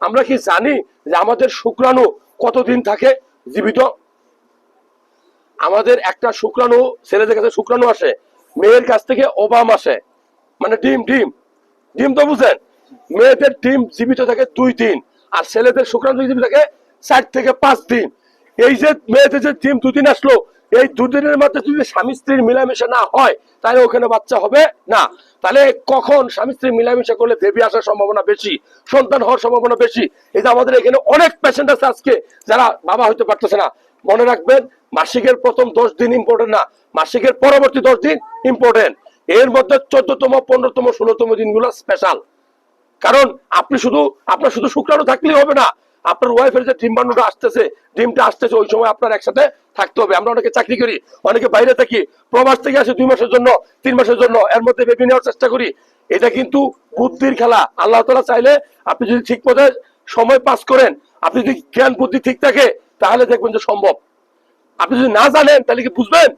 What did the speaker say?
আমরা কি জানি যে আমাদের শুক্রাণু কতদিন থাকে জীবিত? আমাদের একটা শুক্রাণু, ছেলেদের কাছে শুক্রাণু আসে, মেয়ের কাছ থেকে ওবাম আসে, মানে ডিম ডিম ডিম তো বুঝেন। মেয়েদের ডিম জীবিত থাকে 2 দিন, আর ছেলেদের শুক্রাণু জীবিত থাকে 4 থেকে 5 দিন। এই যে মেয়েদের যে ডিম 2 দিন আসলো, এই 2 দিনের মধ্যে যদি স্বামী স্ত্রীর মিলামেশা না হয় তাহলে ওখানে বাচ্চা হবে না। তাহলে কখন স্বামী স্ত্রী মিলামেশা করলে বেবি আসার সম্ভাবনা বেশি, সন্তান হওয়ার সম্ভাবনা বেশি? এই যে আমাদের এখানে অনেক পেশেন্ট আছে আজকে যারা বাবা হইতে পারতেছে না। মনে রাখবেন, মাসিকের প্রথম 10 দিন ইম্পর্টেন্ট না, মাসিকের পরবর্তী 10 দিন ইম্পর্টেন্ট। এর মধ্যে 14তম, 15তম, 16তম দিনগুলো স্পেশাল। কারণ আপনার শুধু শুক্রাণু থাকলেই হবে না, আপনার ওয়াইফের যে ডিম্বাণুটা আসতেছে, ডিমটা আসতেছে, ওই সময় আপনার একসাথে থাকতে হবে। আমরা অনেকে চাকরি করি, অনেকে বাইরে থাকি, প্রবাস থেকে আসে 2 মাসের জন্য, 3 মাসের জন্য, এর মধ্যে বেবি নেওয়ার চেষ্টা করি। এটা কিন্তু বুদ্ধির খেলা। আল্লাহ তাআলা চাইলে আপনি যদি ঠিক পথে সময় পাস করেন, আপনি যদি জ্ঞান বুদ্ধি ঠিক থাকে, তাহলে দেখবেন যে সম্ভব। আপনি যদি না জানেন তাহলে কি বুঝবেন?